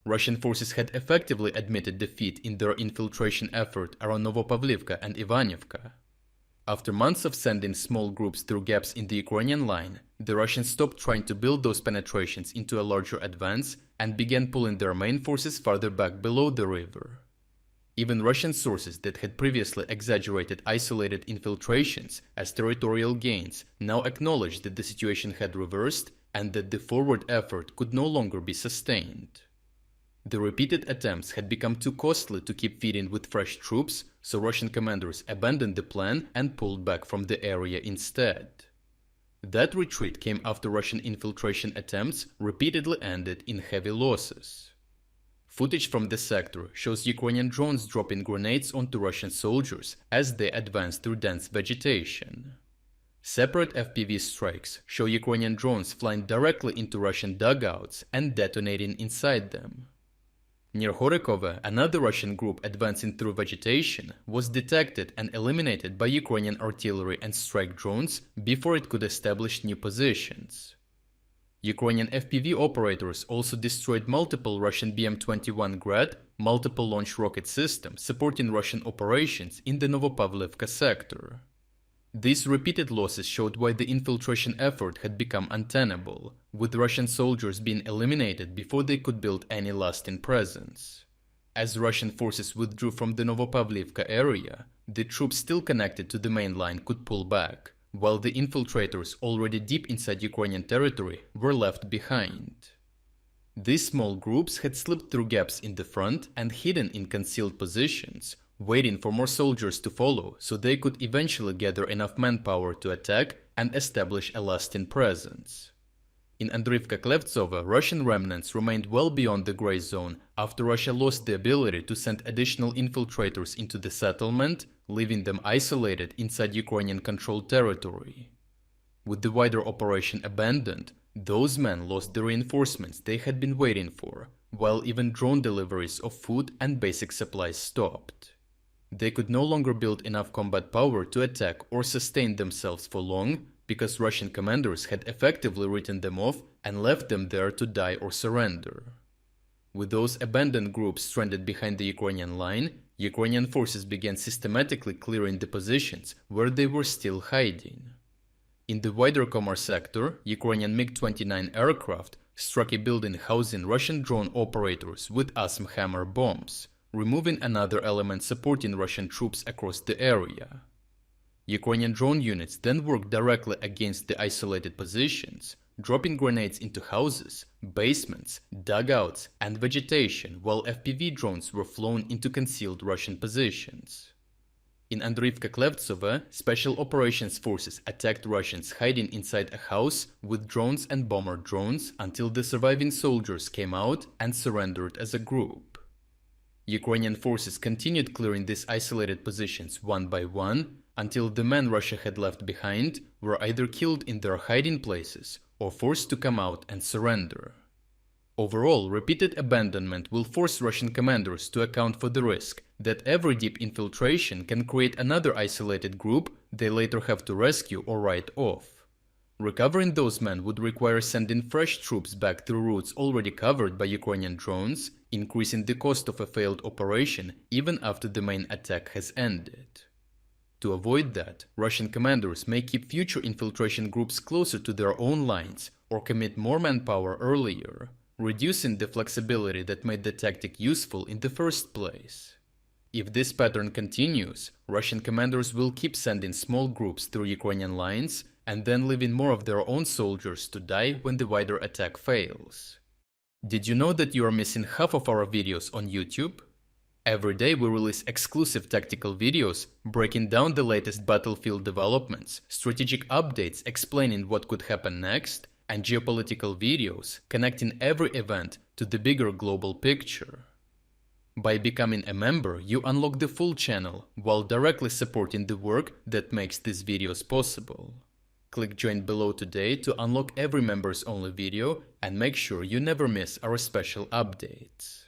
Russian forces had effectively admitted defeat in their infiltration effort around Novopavlivka and Ivanivka. After months of sending small groups through gaps in the Ukrainian line, the Russians stopped trying to build those penetrations into a larger advance and began pulling their main forces farther back below the river. Even Russian sources that had previously exaggerated isolated infiltrations as territorial gains now acknowledged that the situation had reversed and that the forward effort could no longer be sustained. The repeated attempts had become too costly to keep feeding with fresh troops, so Russian commanders abandoned the plan and pulled back from the area instead. That retreat came after Russian infiltration attempts repeatedly ended in heavy losses. Footage from the sector shows Ukrainian drones dropping grenades onto Russian soldiers as they advance through dense vegetation. Separate FPV strikes show Ukrainian drones flying directly into Russian dugouts and detonating inside them. Near Horikove, another Russian group advancing through vegetation was detected and eliminated by Ukrainian artillery and strike drones before it could establish new positions. Ukrainian FPV operators also destroyed multiple Russian BM-21 Grad multiple launch rocket systems supporting Russian operations in the Novopavlivka sector. These repeated losses showed why the infiltration effort had become untenable, with Russian soldiers being eliminated before they could build any lasting presence. As Russian forces withdrew from the Novopavlivka area, the troops still connected to the main line could pull back, while the infiltrators already deep inside Ukrainian territory were left behind. These small groups had slipped through gaps in the front and hidden in concealed positions, waiting for more soldiers to follow so they could eventually gather enough manpower to attack and establish a lasting presence. In Andriivka-Klevtsova, Russian remnants remained well beyond the gray zone after Russia lost the ability to send additional infiltrators into the settlement, leaving them isolated inside Ukrainian-controlled territory. With the wider operation abandoned, those men lost the reinforcements they had been waiting for, while even drone deliveries of food and basic supplies stopped. They could no longer build enough combat power to attack or sustain themselves for long, because Russian commanders had effectively written them off and left them there to die or surrender. With those abandoned groups stranded behind the Ukrainian line, Ukrainian forces began systematically clearing the positions where they were still hiding. In the wider Komar sector, Ukrainian MiG-29 aircraft struck a building housing Russian drone operators with ASM Hammer bombs, removing another element supporting Russian troops across the area. Ukrainian drone units then worked directly against the isolated positions, dropping grenades into houses, basements, dugouts, and vegetation, while FPV drones were flown into concealed Russian positions. In Andriivka-Klevtsova, Special Operations Forces attacked Russians hiding inside a house with drones and bomber drones until the surviving soldiers came out and surrendered as a group. Ukrainian forces continued clearing these isolated positions one by one, until the men Russia had left behind were either killed in their hiding places or forced to come out and surrender. Overall, repeated abandonment will force Russian commanders to account for the risk that every deep infiltration can create another isolated group they later have to rescue or write off. Recovering those men would require sending fresh troops back through routes already covered by Ukrainian drones, increasing the cost of a failed operation even after the main attack has ended. To avoid that, Russian commanders may keep future infiltration groups closer to their own lines or commit more manpower earlier, reducing the flexibility that made the tactic useful in the first place. If this pattern continues, Russian commanders will keep sending small groups through Ukrainian lines and then leaving more of their own soldiers to die when the wider attack fails. Did you know that you are missing half of our videos on YouTube? Every day we release exclusive tactical videos breaking down the latest battlefield developments, strategic updates explaining what could happen next, and geopolitical videos connecting every event to the bigger global picture. By becoming a member, you unlock the full channel while directly supporting the work that makes these videos possible. Click join below today to unlock every members only video and make sure you never miss our special updates.